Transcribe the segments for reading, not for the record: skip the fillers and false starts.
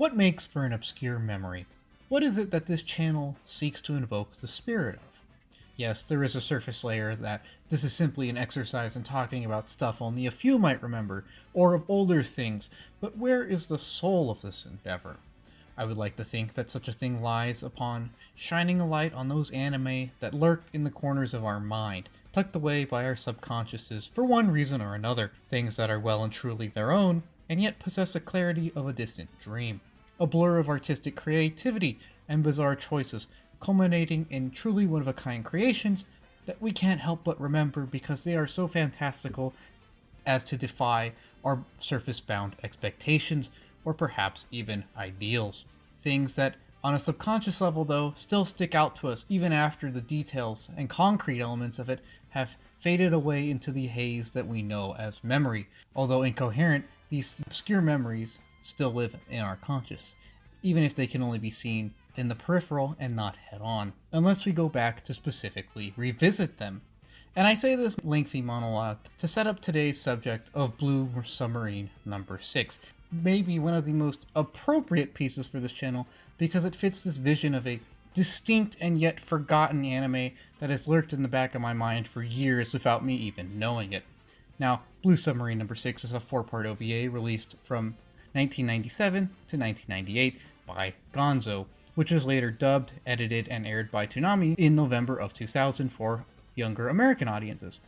What makes for an obscure memory? What is it that this channel seeks to invoke the spirit of? Yes, there is a surface layer that this is simply an exercise in talking about stuff only a few might remember, or of older things, but where is the soul of this endeavor? I would like to think that such a thing lies upon shining a light on those anime that lurk in the corners of our mind, tucked away by our subconsciouses for one reason or another, things that are well and truly their own, and yet possess the clarity of a distant dream. A blur of artistic creativity and bizarre choices, culminating in truly one-of-a-kind creations that we can't help but remember because they are so fantastical as to defy our surface-bound expectations, or perhaps even ideals. Things that, on a subconscious level though, still stick out to us even after the details and concrete elements of it have faded away into the haze that we know as memory. Although incoherent, these obscure memories still live in our conscious, even if they can only be seen in the peripheral and not head-on, unless we go back to specifically revisit them. And I say this lengthy monologue to set up today's subject of Blue Submarine No.6, maybe one of the most appropriate pieces for this channel because it fits this vision of a distinct and yet forgotten anime that has lurked in the back of my mind for years without me even knowing it. Now, Blue Submarine No.6 is a 4-part OVA released from 1997 to 1998 by Gonzo, which was later dubbed, edited, and aired by Toonami in November of 2000 for younger American audiences.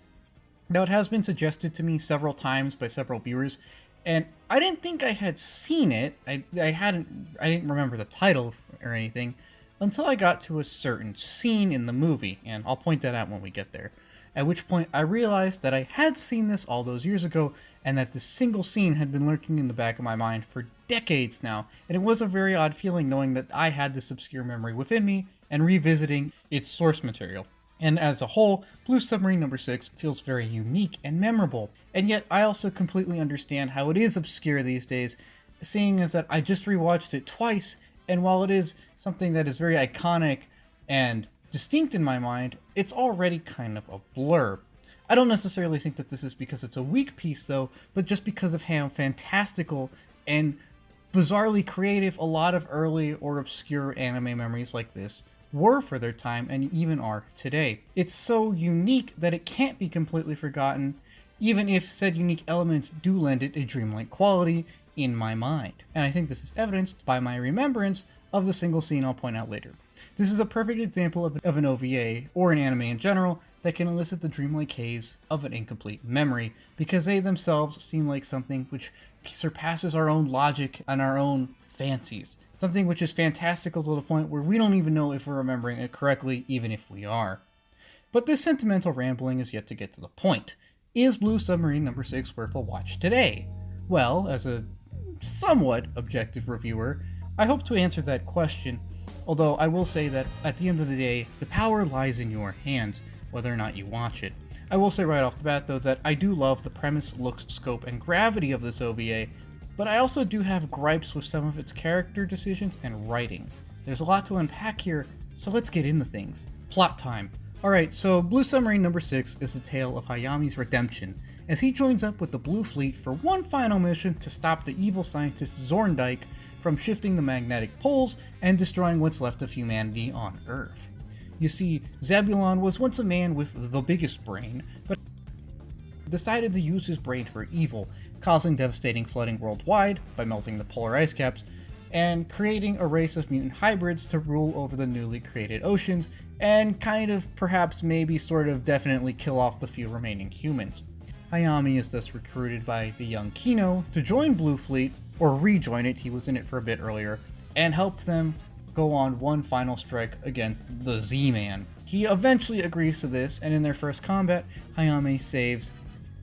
Now, it has been suggested to me several times by several viewers, and I didn't think I had seen it. I didn't remember the title or anything until I got to a certain scene in the movie, and I'll point that out when we get there. At which point I realized that I had seen this all those years ago, and that this single scene had been lurking in the back of my mind for decades now, and it was a very odd feeling knowing that I had this obscure memory within me and revisiting its source material. And as a whole, Blue Submarine No.6 feels very unique and memorable, and yet I also completely understand how it is obscure these days, seeing as that I just rewatched it twice, and while it is something that is very iconic and distinct in my mind, it's already kind of a blur. I don't necessarily think that this is because it's a weak piece though, but just because of how fantastical and bizarrely creative a lot of early or obscure anime memories like this were for their time and even are today. It's so unique that it can't be completely forgotten, even if said unique elements do lend it a dreamlike quality in my mind. And I think this is evidenced by my remembrance of the single scene I'll point out later. This is a perfect example of an OVA, or an anime in general, that can elicit the dreamlike haze of an incomplete memory, because they themselves seem like something which surpasses our own logic and our own fancies. Something which is fantastical to the point where we don't even know if we're remembering it correctly, even if we are. But this sentimental rambling is yet to get to the point. Is Blue Submarine No.6 worth a watch today? Well, as a somewhat objective reviewer, I hope to answer that question, although I will say that at the end of the day, the power lies in your hands, whether or not you watch it. I will say right off the bat though that I do love the premise, looks, scope, and gravity of this OVA, but I also do have gripes with some of its character decisions and writing. There's a lot to unpack here, so let's get into things. Plot time. Alright, so Blue Submarine No.6 is the tale of Hayami's redemption, as he joins up with the Blue Fleet for one final mission to stop the evil scientist Zorndike from shifting the magnetic poles and destroying what's left of humanity on Earth. You see, Zebulon was once a man with the biggest brain, but decided to use his brain for evil, causing devastating flooding worldwide by melting the polar ice caps, and creating a race of mutant hybrids to rule over the newly created oceans, and kind of, perhaps, maybe, sort of, definitely kill off the few remaining humans. Hayami is thus recruited by the young Kino to join Blue Fleet, or rejoin it, he was in it for a bit earlier, and help them go on one final strike against the Z-Man. He eventually agrees to this, and in their first combat, Hayami saves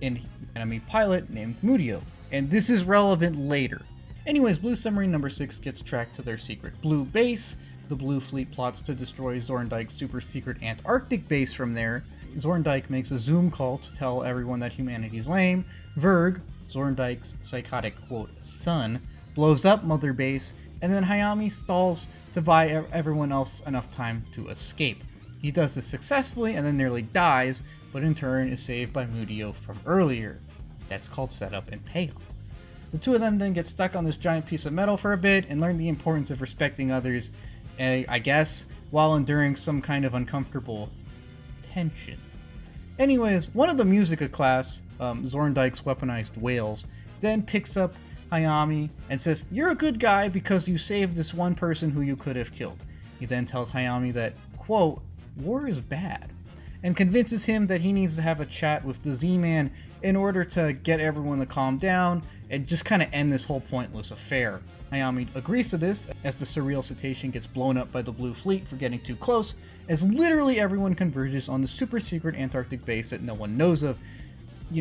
an enemy pilot named Mutio, and this is relevant later. Anyways, Blue Submarine No.6 gets tracked to their secret blue base. The Blue Fleet plots to destroy Zorndike's super secret Antarctic base from there. Zorndike makes a Zoom call to tell everyone that humanity's lame. Verg, Zorndike's psychotic, quote, son, blows up Mother Base, and then Hayami stalls to buy everyone else enough time to escape. He does this successfully and then nearly dies, but in turn is saved by Mutio from earlier. That's called setup and payoff. The two of them then get stuck on this giant piece of metal for a bit and learn the importance of respecting others, I guess, while enduring some kind of uncomfortable tension. Anyways, one of the Musica class, Zorndike's weaponized whales, then picks up Hayami and says, "You're a good guy because you saved this one person who you could have killed." He then tells Hayami that, quote, "war is bad," and convinces him that he needs to have a chat with the Z-Man in order to get everyone to calm down and just kind of end this whole pointless affair. Hayami agrees to this as the surreal cetacean gets blown up by the Blue Fleet for getting too close, as literally everyone converges on the super secret Antarctic base that no one knows of,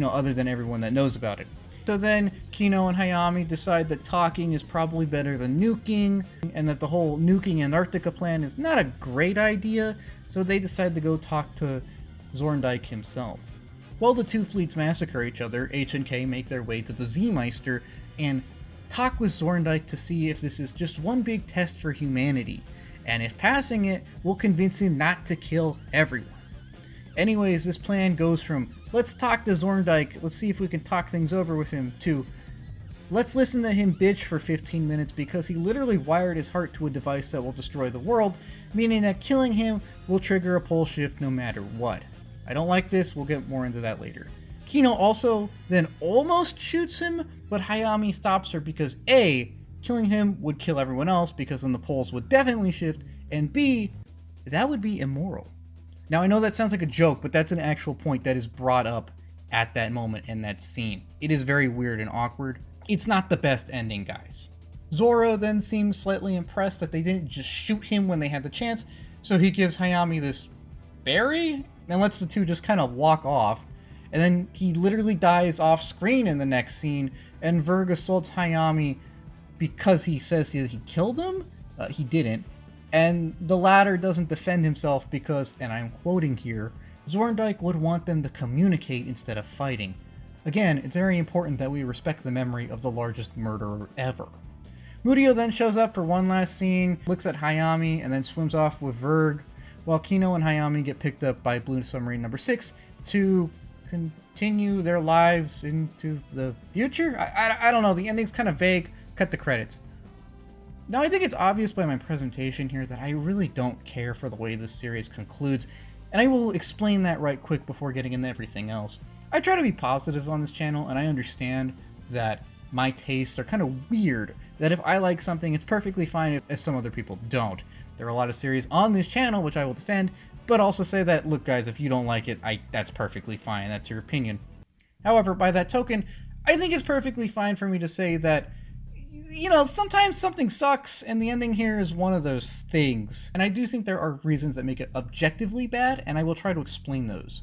other than everyone that knows about it. So then Kino and Hayami decide that talking is probably better than nuking, and that the whole nuking Antarctica plan is not a great idea, so they decide to go talk to Zorndike himself. While the two fleets massacre each other, H and K make their way to the Z-Meister and talk with Zorndike to see if this is just one big test for humanity, and if passing it will convince him not to kill everyone. Anyways, this plan goes from, let's talk to Zorndike, let's see if we can talk things over with him, to, let's listen to him bitch for 15 minutes because he literally wired his heart to a device that will destroy the world, meaning that killing him will trigger a pole shift no matter what. I don't like this, we'll get more into that later. Kino also then almost shoots him, but Hayami stops her because A, killing him would kill everyone else because then the poles would definitely shift, and B, that would be immoral. Now I know that sounds like a joke, but that's an actual point that is brought up at that moment in that scene. It is very weird and awkward. It's not the best ending, guys. Zoro then seems slightly impressed that they didn't just shoot him when they had the chance, so he gives Hayami this berry and lets the two just kind of walk off. And then he literally dies off screen in the next scene, and Verg assaults Hayami because he says that he killed him? He didn't. And the latter doesn't defend himself because, and I'm quoting here, Zorndike would want them to communicate instead of fighting. Again, it's very important that we respect the memory of the largest murderer ever. Mutio then shows up for one last scene, looks at Hayami, and then swims off with Verg, while Kino and Hayami get picked up by Blue Submarine No.6 to continue their lives into the future? I don't know, the ending's kind of vague. Cut the credits. Now I think it's obvious by my presentation here that I really don't care for the way this series concludes, and I will explain that right quick before getting into everything else. I try to be positive on this channel, and I understand that my tastes are kind of weird, that if I like something, it's perfectly fine if some other people don't. There are a lot of series on this channel which I will defend, but also say that, look guys, if you don't like it, that's perfectly fine, that's your opinion. However, by that token, I think it's perfectly fine for me to say that, sometimes something sucks, and the ending here is one of those things. And I do think there are reasons that make it objectively bad, and I will try to explain those.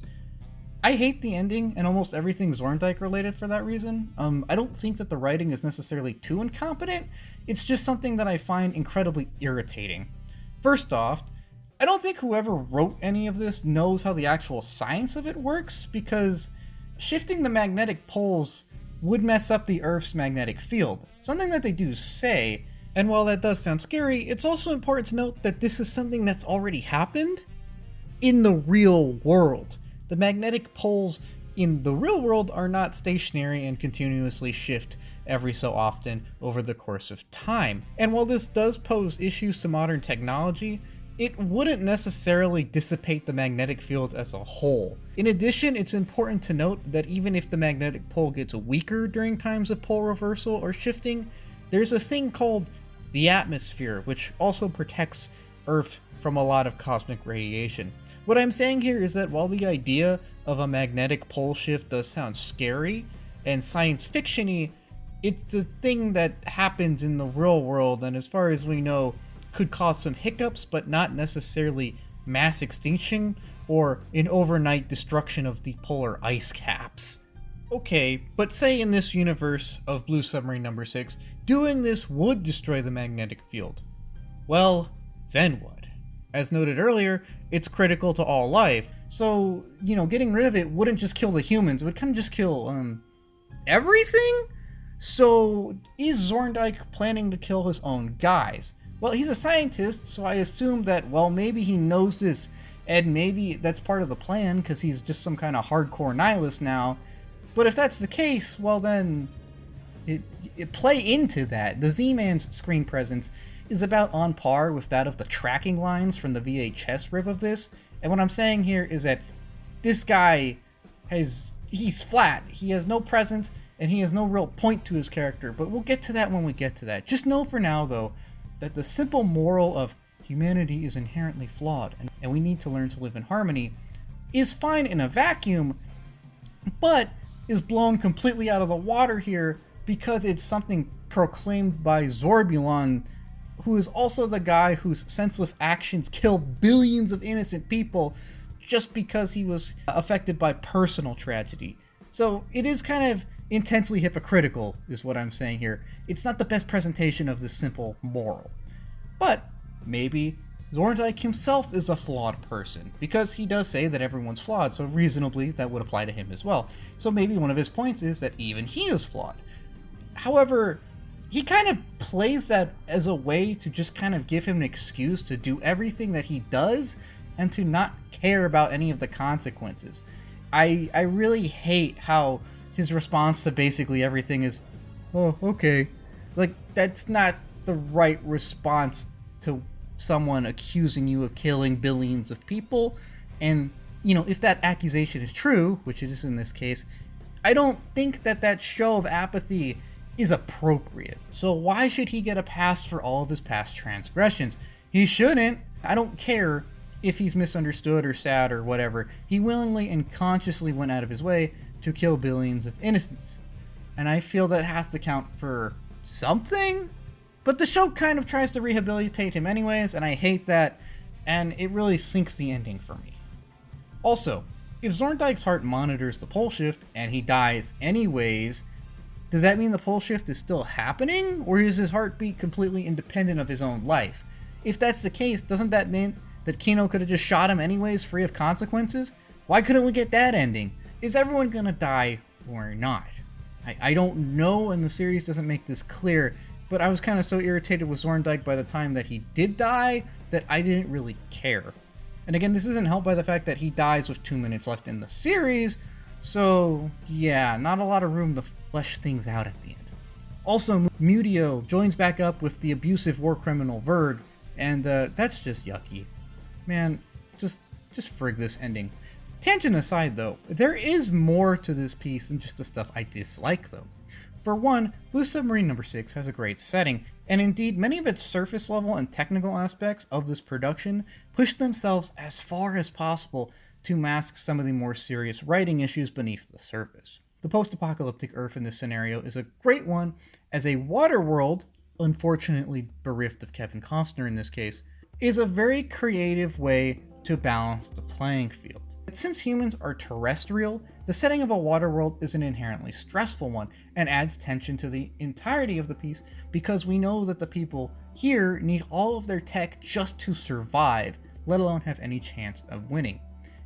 I hate the ending and almost everything Zorndike related for that reason. I don't think that the writing is necessarily too incompetent, it's just something that I find incredibly irritating. First off, I don't think whoever wrote any of this knows how the actual science of it works, because shifting the magnetic poles would mess up the Earth's magnetic field, something that they do say, and while that does sound scary, it's also important to note that this is something that's already happened in the real world. The magnetic poles in the real world are not stationary and continuously shift every so often over the course of time. And while this does pose issues to modern technology, it wouldn't necessarily dissipate the magnetic field as a whole. In addition, it's important to note that even if the magnetic pole gets weaker during times of pole reversal or shifting, there's a thing called the atmosphere, which also protects Earth from a lot of cosmic radiation. What I'm saying here is that while the idea of a magnetic pole shift does sound scary and science fiction-y, it's a thing that happens in the real world, and as far as we know, could cause some hiccups, but not necessarily mass extinction or an overnight destruction of the polar ice caps. Okay, but say in this universe of Blue Submarine No.6, doing this would destroy the magnetic field. Well, then what? As noted earlier, it's critical to all life, so, getting rid of it wouldn't just kill the humans, it would kind of just kill, everything? So, is Zorndike planning to kill his own guys? Well, he's a scientist, so I assume that, well, maybe he knows this, and maybe that's part of the plan, because he's just some kind of hardcore nihilist now. But if that's the case, well then, play into that. The Z-Man's screen presence is about on par with that of the tracking lines from the VHS rip of this. And what I'm saying here is that this guy he's flat. He has no presence, and he has no real point to his character, but we'll get to that when we get to that. Just know for now, though, that the simple moral of humanity is inherently flawed, and we need to learn to live in harmony is fine in a vacuum, but is blown completely out of the water here because it's something proclaimed by Zorbulon, who is also the guy whose senseless actions kill billions of innocent people just because he was affected by personal tragedy. So it is kind of intensely hypocritical, is what I'm saying here. It's not the best presentation of this simple moral. But maybe Zorndike himself is a flawed person, because he does say that everyone's flawed, so reasonably that would apply to him as well. So maybe one of his points is that even he is flawed. However, he kind of plays that as a way to just kind of give him an excuse to do everything that he does and to not care about any of the consequences. I really hate how his response to basically everything is, oh, okay. Like, that's not the right response to someone accusing you of killing billions of people. And, you know, if that accusation is true, which it is in this case, I don't think that show of apathy is appropriate. So why should he get a pass for all of his past transgressions? He shouldn't. I don't care if he's misunderstood or sad or whatever. He willingly and consciously went out of his way to kill billions of innocents. And I feel that has to count for something? But the show kind of tries to rehabilitate him anyways, and I hate that, and it really sinks the ending for me. Also, if Zorndike's heart monitors the pole shift, and he dies anyways, does that mean the pole shift is still happening, or is his heartbeat completely independent of his own life? If that's the case, doesn't that mean that Kino could have just shot him anyways, free of consequences? Why couldn't we get that ending? Is everyone gonna die or not? I don't know, and the series doesn't make this clear, but I was kind of so irritated with Zorndike by the time that he did die that I didn't really care. And again, this isn't helped by the fact that he dies with 2 minutes left in the series, so yeah, not a lot of room to flesh things out at the end. Also, Mutio joins back up with the abusive war criminal Verg, and that's just yucky. Man, just frig this ending. Tangent aside though, there is more to this piece than just the stuff I dislike though. For one, Blue Submarine No.6 has a great setting, and indeed many of its surface level and technical aspects of this production push themselves as far as possible to mask some of the more serious writing issues beneath the surface. The post-apocalyptic Earth in this scenario is a great one as a water world, unfortunately bereft of Kevin Costner in this case, is a very creative way to balance the playing field. Since humans are terrestrial, the setting of a water world is an inherently stressful one and adds tension to the entirety of the piece because we know that the people here need all of their tech just to survive, let alone have any chance of winning.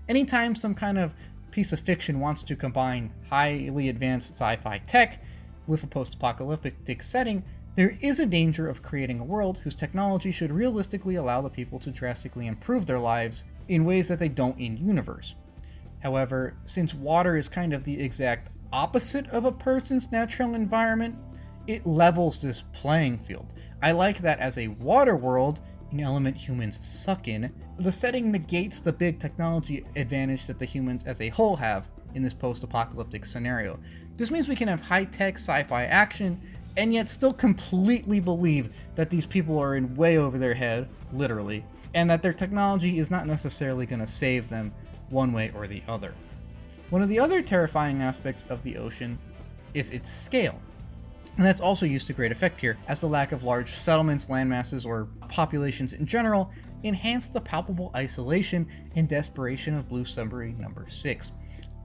Anytime some kind of piece of fiction wants to combine highly advanced sci-fi tech with a post-apocalyptic setting, there is a danger of creating a world whose technology should realistically allow the people to drastically improve their lives in ways that they don't in-universe. However, since water is kind of the exact opposite of a person's natural environment, it levels this playing field. I like that as a water world, an element humans suck in, the setting negates the big technology advantage that the humans as a whole have in this post-apocalyptic scenario. This means we can have high-tech sci-fi action and yet still completely believe that these people are in way over their head, literally, and that their technology is not necessarily going to save them one way or the other. One of the other terrifying aspects of the ocean is its scale, and that's also used to great effect here, as the lack of large settlements, landmasses, or populations in general enhance the palpable isolation and desperation of Blue Submarine No.6.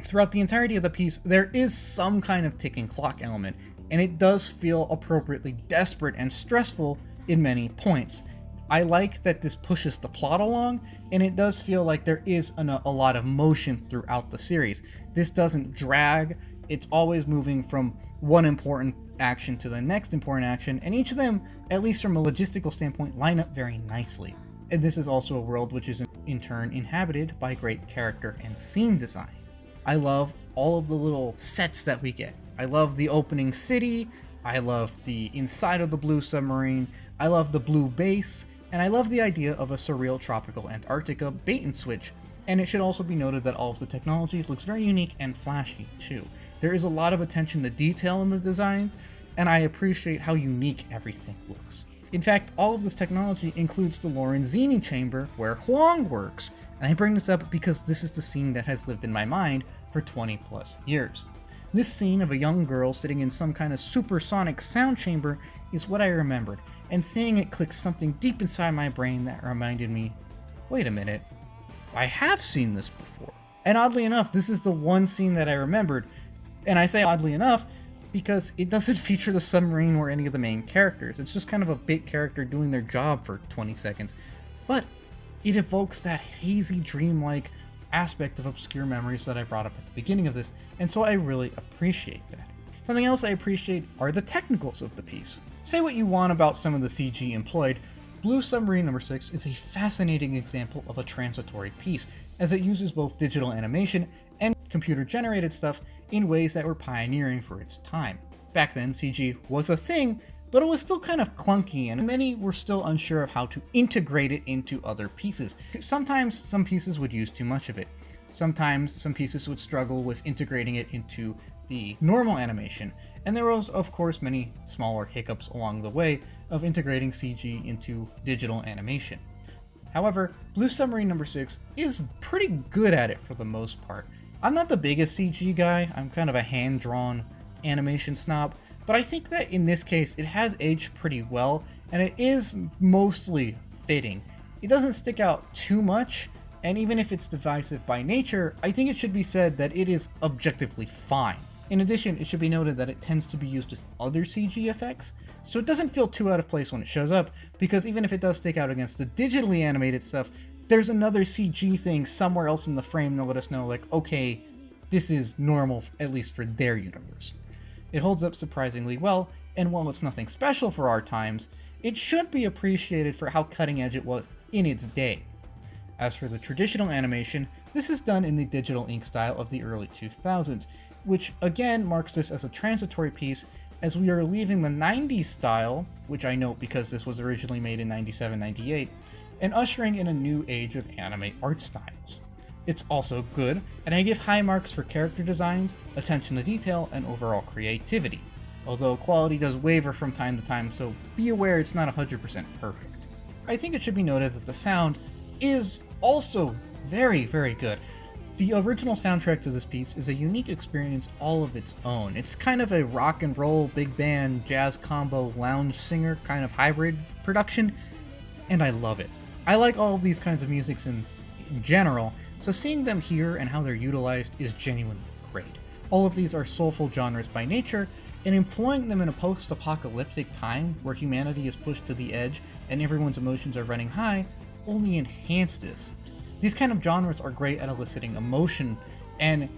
Throughout the entirety of the piece, there is some kind of ticking clock element, and it does feel appropriately desperate and stressful in many points. I like that this pushes the plot along, and it does feel like there is a lot of motion throughout the series. This doesn't drag, it's always moving from one important action to the next important action, and each of them, at least from a logistical standpoint, line up very nicely. And this is also a world which is in turn inhabited by great character and scene designs. I love all of the little sets that we get. I love the opening city, I love the inside of the blue submarine, I love the blue base, and I love the idea of a surreal tropical Antarctica bait and switch. And it should also be noted that all of the technology looks very unique and flashy too. There is a lot of attention to detail in the designs, and I appreciate how unique everything looks. In fact, all of this technology includes the Lorenzini chamber where Huang works, and I bring this up because this is the scene that has lived in my mind for 20 plus years. This scene of a young girl sitting in some kind of supersonic sound chamber is what I remembered, and seeing it clicked something deep inside my brain that reminded me, wait a minute, I have seen this before. And oddly enough, this is the one scene that I remembered, and I say oddly enough because it doesn't feature the submarine or any of the main characters. It's just kind of a bit character doing their job for 20 seconds. But it evokes that hazy, dreamlike aspect of obscure memories that I brought up at the beginning of this, and so I really appreciate that. Something else I appreciate are the technicals of the piece. Say what you want about some of the CG employed, Blue Submarine No.6 is a fascinating example of a transitory piece, as it uses both digital animation and computer-generated stuff in ways that were pioneering for its time. Back then, CG was a thing, but it was still kind of clunky, and many were still unsure of how to integrate it into other pieces. Sometimes some pieces would use too much of it. Sometimes some pieces would struggle with integrating it into the normal animation, and there was of course many smaller hiccups along the way of integrating CG into digital animation. However, Blue Submarine No.6 is pretty good at it for the most part. I'm not the biggest CG guy, I'm kind of a hand-drawn animation snob, but I think that in this case it has aged pretty well, and it is mostly fitting. It doesn't stick out too much, and even if it's divisive by nature, I think it should be said that it is objectively fine. In addition, it should be noted that it tends to be used with other CG effects, so it doesn't feel too out of place when it shows up, because even if it does stick out against the digitally animated stuff, there's another CG thing somewhere else in the frame to let us know, like, okay, this is normal, at least for their universe. It holds up surprisingly well, and while it's nothing special for our times, it should be appreciated for how cutting edge it was in its day. As for the traditional animation, this is done in the digital ink style of the early 2000s, which again marks this as a transitory piece, as we are leaving the 90s style, which I note because this was originally made in 97-98, and ushering in a new age of anime art styles. It's also good, and I give high marks for character designs, attention to detail, and overall creativity, although quality does waver from time to time, so be aware it's not 100% perfect. I think it should be noted that the sound is also very, very good. The original soundtrack to this piece is a unique experience all of its own. It's kind of a rock and roll, big band, jazz combo, lounge singer kind of hybrid production, and I love it. I like all of these kinds of musics in general, so seeing them here and how they're utilized is genuinely great. All of these are soulful genres by nature, and employing them in a post-apocalyptic time where humanity is pushed to the edge and everyone's emotions are running high only enhance this. These kind of genres are great at eliciting emotion, and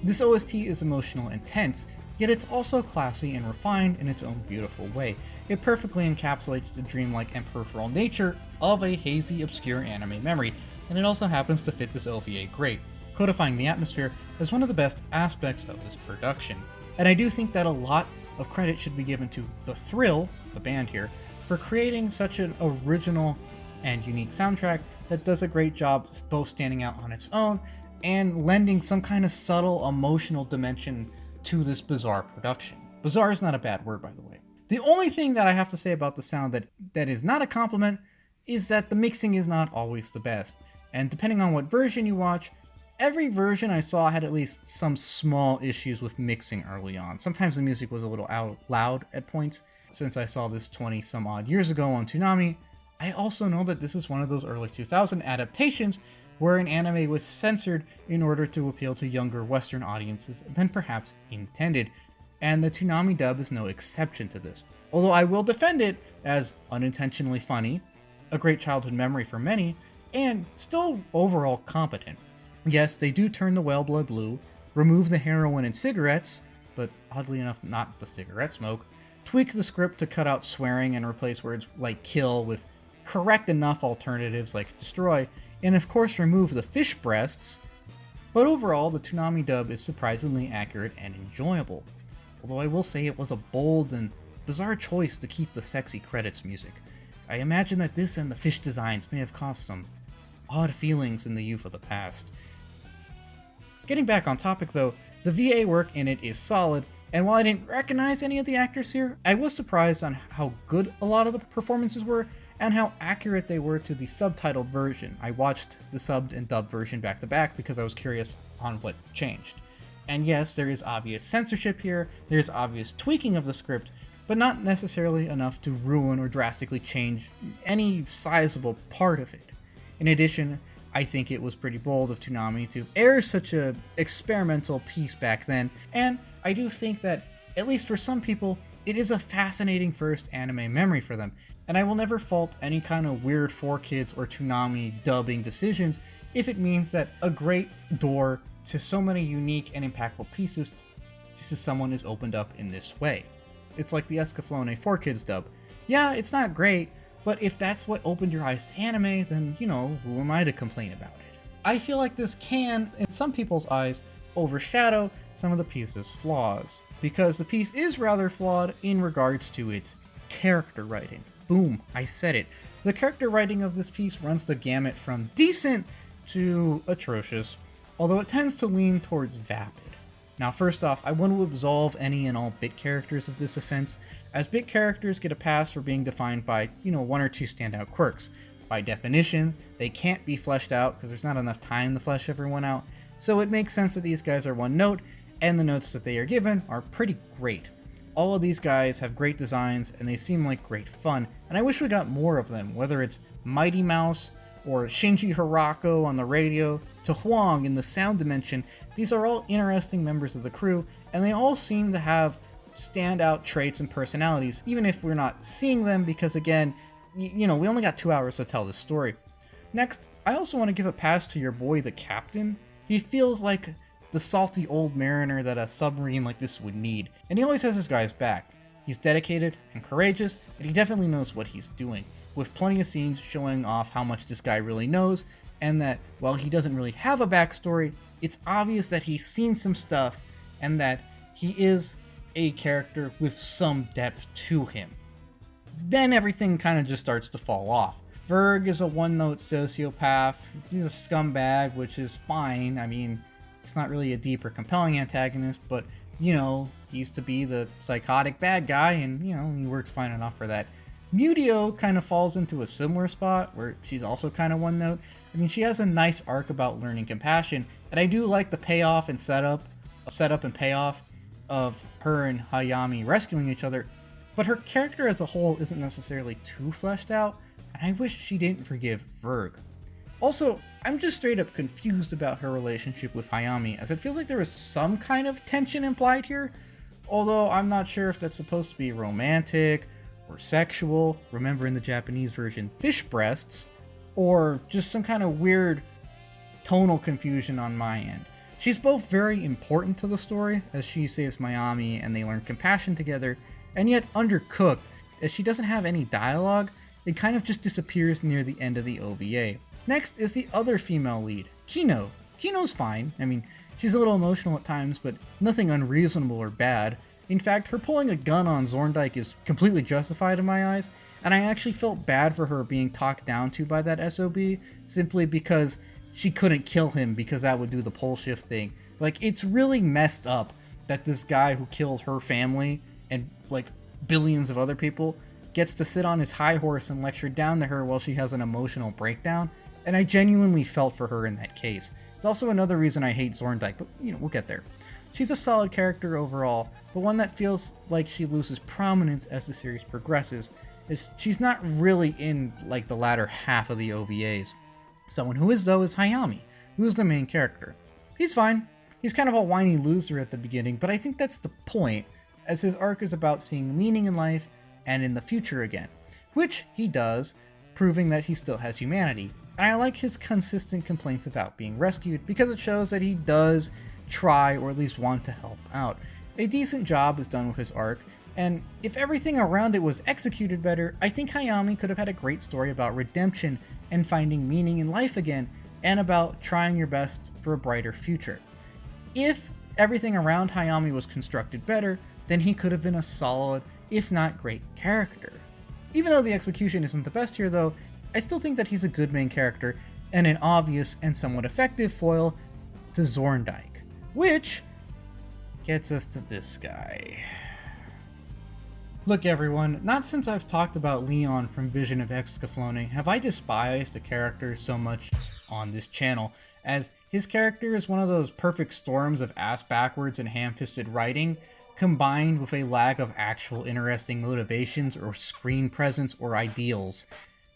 this OST is emotional and tense, yet it's also classy and refined in its own beautiful way. It perfectly encapsulates the dreamlike and peripheral nature of a hazy, obscure anime memory, and it also happens to fit this OVA great, codifying the atmosphere as one of the best aspects of this production. And I do think that a lot of credit should be given to The Thrill, the band here, for creating such an original and unique soundtrack that does a great job both standing out on its own and lending some kind of subtle emotional dimension to this bizarre production. Bizarre is not a bad word, by the way. The only thing that I have to say about the sound that is not a compliment is that the mixing is not always the best, and depending on what version you watch, every version I saw had at least some small issues with mixing early on. Sometimes the music was a little out loud at points. Since I saw this 20 some odd years ago on Toonami, I also know that this is one of those early 2000 adaptations where an anime was censored in order to appeal to younger Western audiences than perhaps intended, and the Toonami Dub is no exception to this. Although I will defend it as unintentionally funny, a great childhood memory for many, and still overall competent. Yes, they do turn the whale blood blue, remove the heroin and cigarettes, but oddly enough not the cigarette smoke, tweak the script to cut out swearing and replace words like kill with correct enough alternatives like destroy, and of course remove the fish breasts, but overall the Toonami Dub is surprisingly accurate and enjoyable. Although I will say it was a bold and bizarre choice to keep the sexy credits music. I imagine that this and the fish designs may have caused some odd feelings in the youth of the past. Getting back on topic though, the VA work in it is solid, and while I didn't recognize any of the actors here, I was surprised on how good a lot of the performances were and how accurate they were to the subtitled version. I watched the subbed and dubbed version back to back because I was curious on what changed. And yes, there is obvious censorship here, there's obvious tweaking of the script, but not necessarily enough to ruin or drastically change any sizable part of it. In addition, I think it was pretty bold of Toonami to air such a experimental piece back then, and I do think that, at least for some people, it is a fascinating first anime memory for them, and I will never fault any kind of weird 4Kids or Toonami dubbing decisions if it means that a great door to so many unique and impactful pieces to someone is opened up in this way. It's like the Escaflowne 4Kids dub. Yeah, it's not great, but if that's what opened your eyes to anime, then, you know, who am I to complain about it? I feel like this can, in some people's eyes, overshadow some of the piece's flaws, because the piece is rather flawed in regards to its character writing. Boom, I said it. The character writing of this piece runs the gamut from decent to atrocious, although it tends to lean towards vapid. Now first off, I want to absolve any and all bit characters of this offense, as bit characters get a pass for being defined by, you know, one or two standout quirks. By definition, they can't be fleshed out because there's not enough time to flesh everyone out, so it makes sense that these guys are one note, and the notes that they are given are pretty great. All of these guys have great designs, and they seem like great fun, and I wish we got more of them, whether it's Mighty Mouse, or Shinji Hirako on the radio, to Huang in the sound dimension. These are all interesting members of the crew, and they all seem to have standout traits and personalities, even if we're not seeing them, because again, you know, we only got 2 hours to tell this story. Next, I also want to give a pass to your boy the Captain. He feels like the salty old mariner that a submarine like this would need, and he always has his guys back. He's dedicated and courageous, and he definitely knows what he's doing, with plenty of scenes showing off how much this guy really knows, and that while he doesn't really have a backstory, it's obvious that he's seen some stuff, and that he is a character with some depth to him. Then everything kind of just starts to fall off. Verg is a one-note sociopath. He's a scumbag, which is fine. I mean, he's not really a deep or compelling antagonist, but, you know, he used to be the psychotic bad guy, and, you know, he works fine enough for that. Mutio kind of falls into a similar spot, where she's also kind of one note. I mean, she has a nice arc about learning compassion, and I do like the payoff and setup and payoff of her and Hayami rescuing each other, but her character as a whole isn't necessarily too fleshed out, and I wish she didn't forgive Verg. Also, I'm just straight up confused about her relationship with Hayami, as it feels like there was some kind of tension implied here, although I'm not sure if that's supposed to be romantic, or sexual, remember in the Japanese version, fish breasts, or just some kind of weird tonal confusion on my end. She's both very important to the story, as she saves Miami and they learn compassion together, and yet undercooked, as she doesn't have any dialogue, it kind of just disappears near the end of the OVA. Next is the other female lead, Kino. Kino's fine, I mean, she's a little emotional at times, but nothing unreasonable or bad. In fact, her pulling a gun on Zorndike is completely justified in my eyes, and I actually felt bad for her being talked down to by that SOB, simply because she couldn't kill him because that would do the pole shift thing. Like, it's really messed up that this guy who killed her family and, like, billions of other people gets to sit on his high horse and lecture down to her while she has an emotional breakdown, and I genuinely felt for her in that case. It's also another reason I hate Zorndike, but, you know, we'll get there. She's a solid character overall, but one that feels like she loses prominence as the series progresses, as she's not really in, like, the latter half of the OVAs. Someone who is, though, is Hayami, who is the main character. He's fine. He's kind of a whiny loser at the beginning, but I think that's the point, as his arc is about seeing meaning in life and in the future again, which he does, proving that he still has humanity. And I like his consistent complaints about being rescued, because it shows that he does try, or at least want to help out. A decent job is done with his arc, and if everything around it was executed better, I think Hayami could have had a great story about redemption and finding meaning in life again, and about trying your best for a brighter future. If everything around Hayami was constructed better, then he could have been a solid if not great character. Even though the execution isn't the best here though, I still think that he's a good main character and an obvious and somewhat effective foil to Zorndike, which gets us to this guy. Look everyone, not since I've talked about Leon from Vision of Escaflowne have I despised a character so much on this channel, as his character is one of those perfect storms of ass backwards and ham-fisted writing, combined with a lack of actual interesting motivations or screen presence or ideals.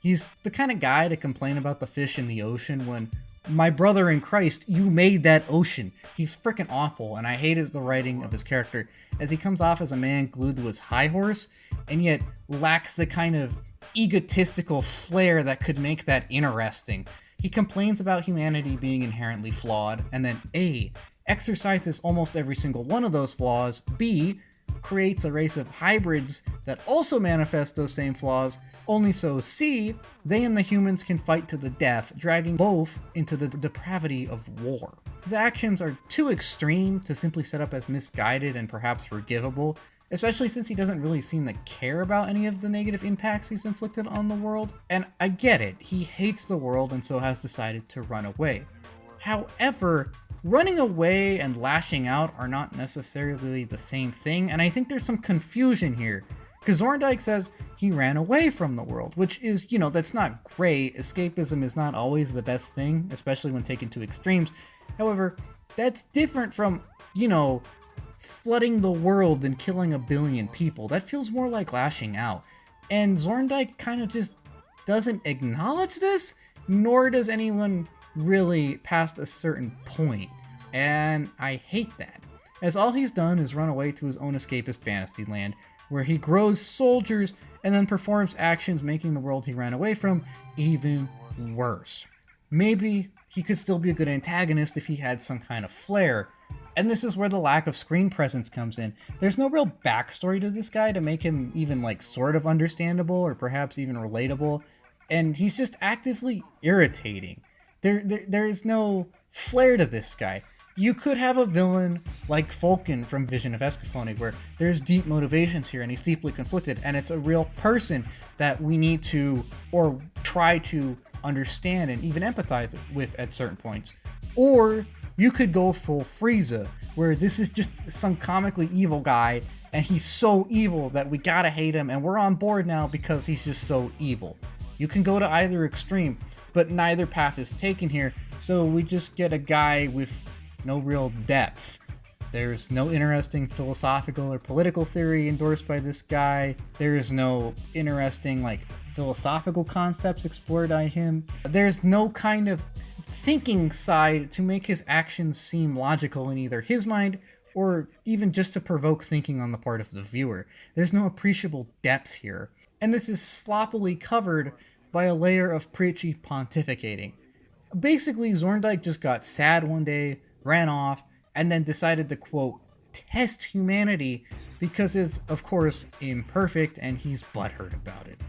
He's the kind of guy to complain about the fish in the ocean when, my brother in Christ, you made that ocean. He's freaking awful, and I hate the writing of his character, as he comes off as a man glued to his high horse, and yet lacks the kind of egotistical flair that could make that interesting. He complains about humanity being inherently flawed, and then A, exercises almost every single one of those flaws, B, creates a race of hybrids that also manifest those same flaws, only so C, they and the humans can fight to the death, dragging both into the depravity of war. His actions are too extreme to simply set up as misguided and perhaps forgivable, especially since he doesn't really seem to care about any of the negative impacts he's inflicted on the world. And I get it, he hates the world and so has decided to run away. However, running away and lashing out are not necessarily the same thing, and I think there's some confusion here. Because Zorndike says he ran away from the world, which is, that's not great. Escapism is not always the best thing, especially when taken to extremes. However, that's different from, flooding the world and killing a billion people. That feels more like lashing out. And Zorndike kind of just doesn't acknowledge this, nor does anyone really past a certain point. And I hate that, as all he's done is run away to his own escapist fantasy land, where he grows soldiers and then performs actions making the world he ran away from even worse. Maybe he could still be a good antagonist if he had some kind of flair, and this is where the lack of screen presence comes in. There's no real backstory to this guy to make him even sort of understandable or perhaps even relatable, and he's just actively irritating. There is no flair to this guy. You could have a villain like Falcon from Vision of Escaflowne, where there's deep motivations here and he's deeply conflicted, and it's a real person that we need to, or try to understand and even empathize with at certain points. Or you could go full Frieza, where this is just some comically evil guy, and he's so evil that we gotta hate him, and we're on board now because he's just so evil. You can go to either extreme, but neither path is taken here, so we just get a guy with no real depth. There's no interesting philosophical or political theory endorsed by this guy. There is no interesting philosophical concepts explored by him. There's no kind of thinking side to make his actions seem logical in either his mind or even just to provoke thinking on the part of the viewer. There's no appreciable depth here. And this is sloppily covered by a layer of preachy pontificating. Basically, Zorndike just got sad one day, ran off, and then decided to, quote, test humanity because it's, of course, imperfect and he's butthurt about it.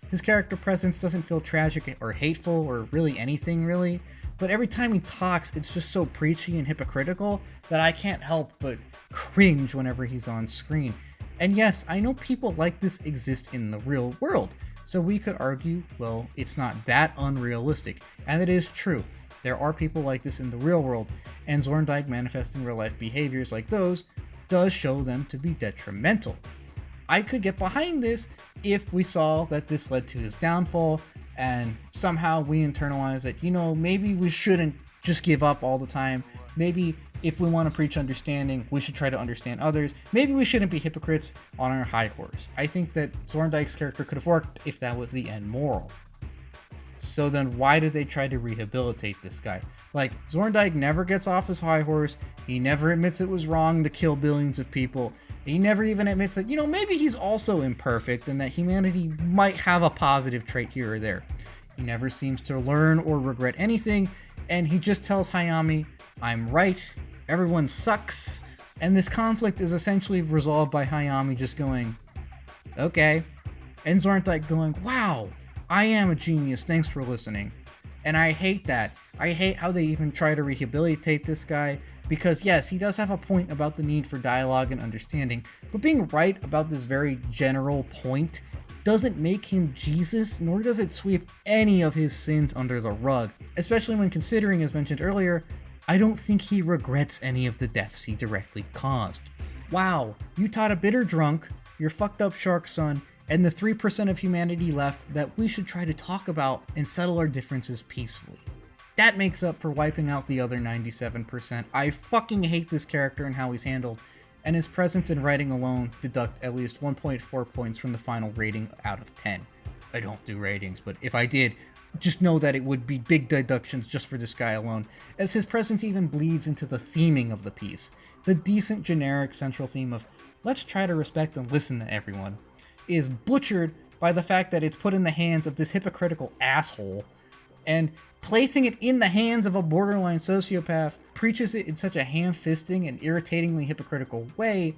His character presence doesn't feel tragic or hateful or really anything really, but every time he talks it's just so preachy and hypocritical that I can't help but cringe whenever he's on screen. And yes, I know people like this exist in the real world, so we could argue, well, it's not that unrealistic, and it is true. There are people like this in the real world, and Zorndike manifesting real-life behaviors like those does show them to be detrimental. I could get behind this if we saw that this led to his downfall, and somehow we internalize that, maybe we shouldn't just give up all the time. Maybe if we want to preach understanding, we should try to understand others. Maybe we shouldn't be hypocrites on our high horse. I think that Zorndike's character could have worked if that was the end moral. So then why did they try to rehabilitate this guy? Zorndike never gets off his high horse, he never admits it was wrong to kill billions of people, he never even admits that, maybe he's also imperfect and that humanity might have a positive trait here or there. He never seems to learn or regret anything, and he just tells Hayami, I'm right, everyone sucks, and this conflict is essentially resolved by Hayami just going, okay, and Zorndike going, wow, I am a genius, thanks for listening. And I hate that. I hate how they even try to rehabilitate this guy. because yes, he does have a point about the need for dialogue and understanding, but being right about this very general point doesn't make him Jesus, nor does it sweep any of his sins under the rug, especially when considering, as mentioned earlier, I don't think he regrets any of the deaths he directly caused. Wow, you taught a bitter drunk, your fucked up shark son, and the 3% of humanity left that we should try to talk about and settle our differences peacefully. That makes up for wiping out the other 97%. I fucking hate this character and how he's handled, and his presence and writing alone deduct at least 1.4 points from the final rating out of 10. I don't do ratings, but if I did, just know that it would be big deductions just for this guy alone, as his presence even bleeds into the theming of the piece. The decent generic central theme of let's try to respect and listen to everyone is butchered by the fact that it's put in the hands of this hypocritical asshole, and placing it in the hands of a borderline sociopath preaches it in such a ham-fisting and irritatingly hypocritical way,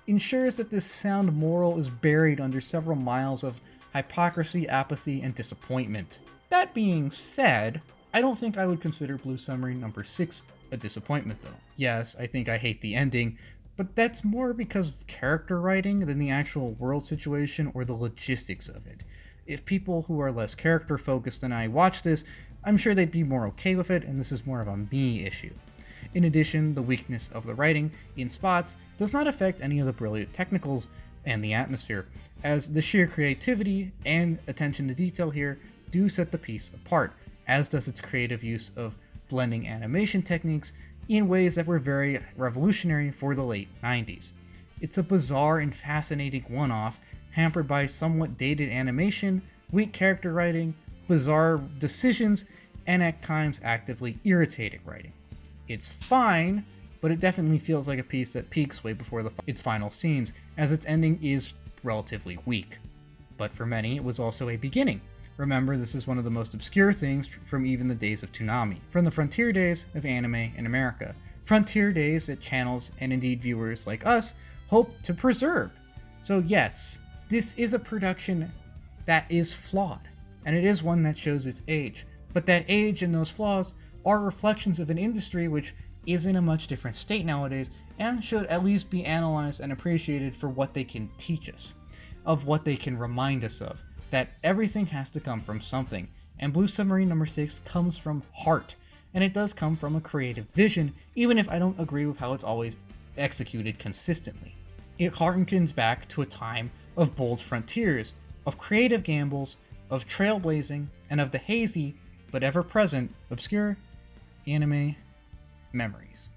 ensures that this sound moral is buried under several miles of hypocrisy, apathy, and disappointment. That being said, I don't think I would consider Blue Submarine No.6 a disappointment though. Yes, I think I hate the ending, but that's more because of character writing than the actual world situation or the logistics of it. If people who are less character focused than I watch this, I'm sure they'd be more okay with it, and this is more of a me issue. In addition, the weakness of the writing in spots does not affect any of the brilliant technicals and the atmosphere, as the sheer creativity and attention to detail here do set the piece apart, as does its creative use of blending animation techniques in ways that were very revolutionary for the late 90s. It's a bizarre and fascinating one-off, hampered by somewhat dated animation, weak character writing, bizarre decisions, and at times actively irritating writing. It's fine, but it definitely feels like a piece that peaks way before its final scenes, as its ending is relatively weak. But for many, it was also a beginning. Remember, this is one of the most obscure things from even the days of Toonami, from the frontier days of anime in America. Frontier days that channels, and indeed viewers like us, hope to preserve. So yes, this is a production that is flawed, and it is one that shows its age. But that age and those flaws are reflections of an industry which is in a much different state nowadays, and should at least be analyzed and appreciated for what they can teach us, of what they can remind us of. That everything has to come from something, and Blue Submarine No.6 comes from heart, and it does come from a creative vision, even if I don't agree with how it's always executed consistently. It harkens back to a time of bold frontiers, of creative gambles, of trailblazing, and of the hazy, but ever-present, obscure anime memories.